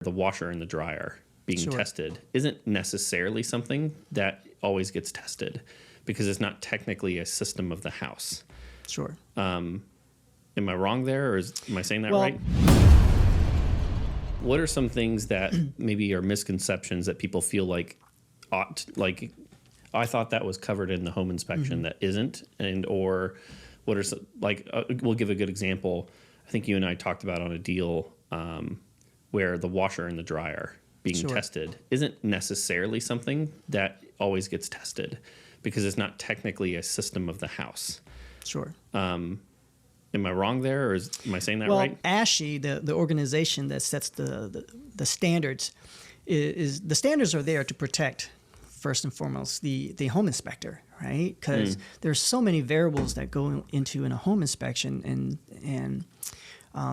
the washer and the dryer being Sure. tested isn't necessarily something that always gets tested because it's not technically a system of the house. Sure. Am I wrong there, or am I saying that Well- right? What are some things that maybe are misconceptions that people feel like I thought that was covered in the home inspection that isn't, and or what are some, we'll give a good example. I think you and I talked about on a deal where the washer and the dryer being Sure. tested isn't necessarily something that always gets tested because it's not technically a system of the house. Sure. Am I wrong there, or am I saying that Well, right? ASHI, the organization that sets the standards, is the standards are there to protect, first and foremost, the home inspector, right? Because there's so many variables that go into in a home inspection and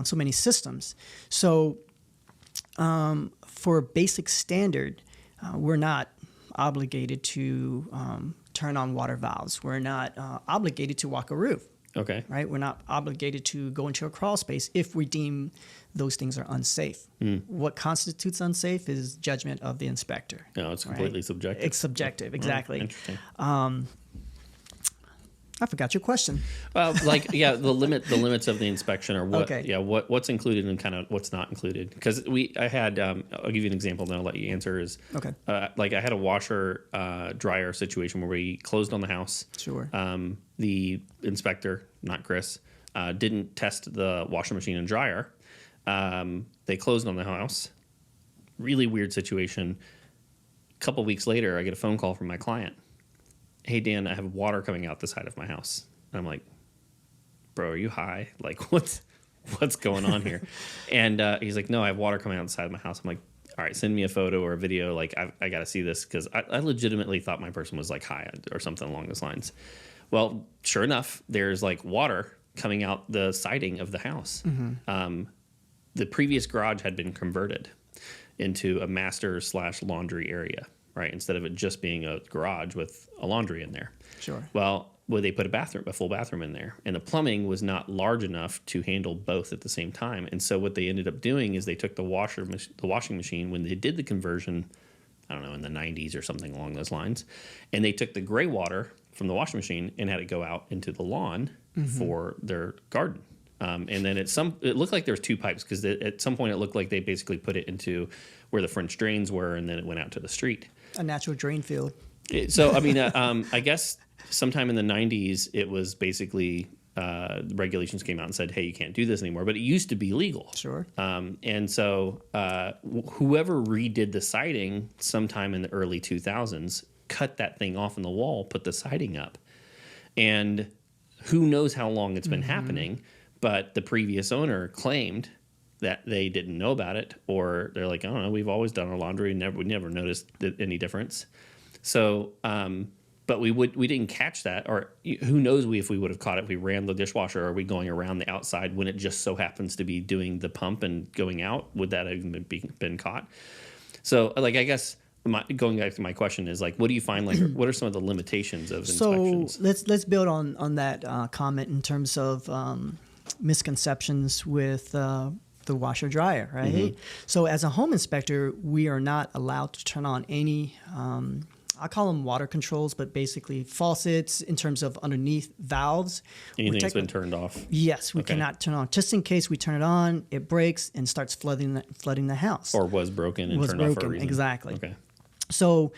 so many systems. So for a basic standard, we're not obligated to turn on water valves. We're not obligated to walk a roof. Okay. Right? We're not obligated to go into a crawl space if we deem those things are unsafe. What constitutes unsafe is judgment of the inspector. No, it's completely right? subjective. It's subjective, exactly. Interesting. I forgot your question. Well, the limits of the inspection are what, Okay. what's included and kind of what's not included. Because I had, I'll give you an example, then I'll let you answer. Okay. I had a washer dryer situation where we closed on the house. Sure. The inspector, not Chris, didn't test the washing machine and dryer. They closed on the house. Really weird situation. A couple weeks later, I get a phone call from my client. Hey, Dan, I have water coming out the side of my house. And I'm like, bro, are you high? Like, what's going on here? And he's like, no, I have water coming out the side of my house. I'm like, all right, send me a photo or a video. Like, I got to see this, because I legitimately thought my person was like high or something along those lines. Well, sure enough, there's like water coming out the siding of the house. The previous garage had been converted into a master/laundry area, right? Instead of it just being a garage with a laundry in there. Sure. Well, they put a full bathroom in there, and the plumbing was not large enough to handle both at the same time. And so what they ended up doing is they took the washing machine when they did the conversion, I don't know, in the 90s or something along those lines, and they took the gray water from the washing machine and had it go out into the lawn for their garden. And then it looked like there was two pipes, because at some point it looked like they basically put it into where the French drains were, and then it went out to the street. A natural drain field. So, I mean, I guess sometime in the 90s, it was basically the regulations came out and said, hey, you can't do this anymore. But it used to be legal. Sure. And so whoever redid the siding sometime in the early 2000s cut that thing off in the wall, put the siding up. And who knows how long it's been happening, but the previous owner claimed that they didn't know about it, or they're like, I don't know, we've always done our laundry and we never noticed any difference. So, but we didn't catch that, or who knows if we would have caught it if we ran the dishwasher, or are we going around the outside when it just so happens to be doing the pump and going out? Would that have even been caught? So, I guess going back to my question is, what do you find, what are some of the limitations of inspections? So let's build on that comment in terms of misconceptions with the washer dryer, right? So as a home inspector, we are not allowed to turn on any, I call them water controls, but basically faucets in terms of underneath valves. Anything that's been turned off? Yes, we cannot turn on. Just in case we turn it on, it breaks and starts flooding the house. Or was broken and turned off for a reason. Exactly. Okay. So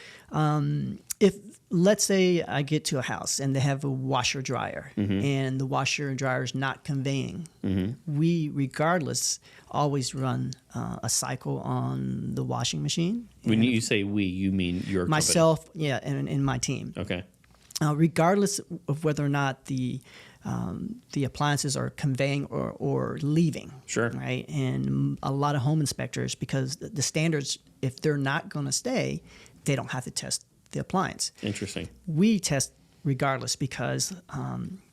if, let's say I get to a house and they have a washer dryer and the washer and dryer is not conveying, we regardless always run a cycle on the washing machine. When you say we, you mean your myself, company? yeah, and my team. Okay. Regardless of whether or not the appliances are conveying or leaving. Sure. Right. And a lot of home inspectors, because the standards, if they're not going to stay, they don't have to test the appliance. Interesting. We test regardless, because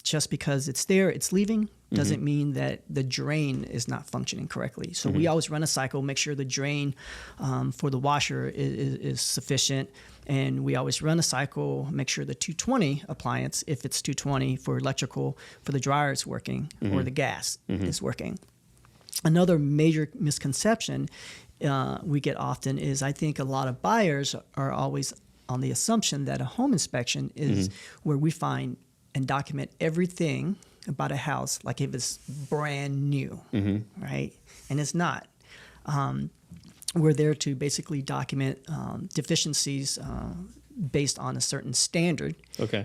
just because it's there, it's leaving, doesn't mean that the drain is not functioning correctly. So we always run a cycle, make sure the drain for the washer is sufficient. And we always run a cycle, make sure the 220 appliance, if it's 220 for electrical, for the dryer is working, or the gas is working. Another major misconception we get often is I think a lot of buyers are always on the assumption that a home inspection is where we find and document everything about a house like if it's brand new, right? And it's not. We're there to basically document deficiencies based on a certain standard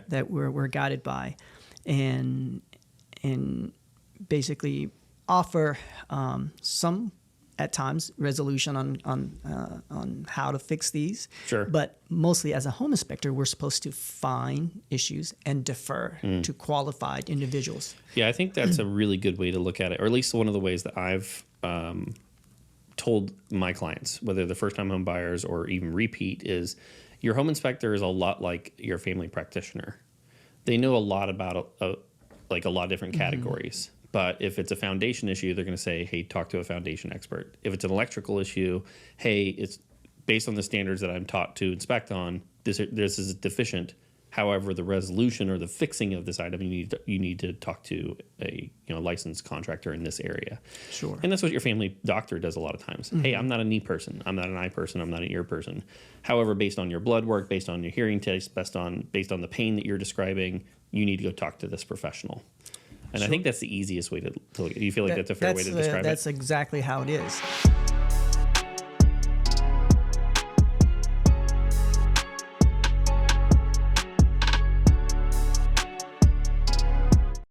that we're guided by, and basically offer some at times resolution on how to fix these. Sure. But mostly as a home inspector, we're supposed to find issues and defer to qualified individuals. Yeah, I think that's a really good way to look at it, or at least one of the ways that I've told my clients, whether they're first-time home buyers or even repeat, is your home inspector is a lot like your family practitioner. They know a lot about like a lot of different categories. But if it's a foundation issue, they're going to say, hey, talk to a foundation expert. If it's an electrical issue, hey, it's based on the standards that I'm taught to inspect on, this is deficient. However, the resolution or the fixing of this item, you need to talk to a licensed contractor in this area. Sure. And that's what your family doctor does a lot of times. Hey, I'm not a knee person. I'm not an eye person. I'm not an ear person. However, based on your blood work, based on your hearing test, based on the pain that you're describing, you need to go talk to this professional. And I think that's the easiest way to look at it. Do you feel like that's a fair way to describe it? That's exactly how it is.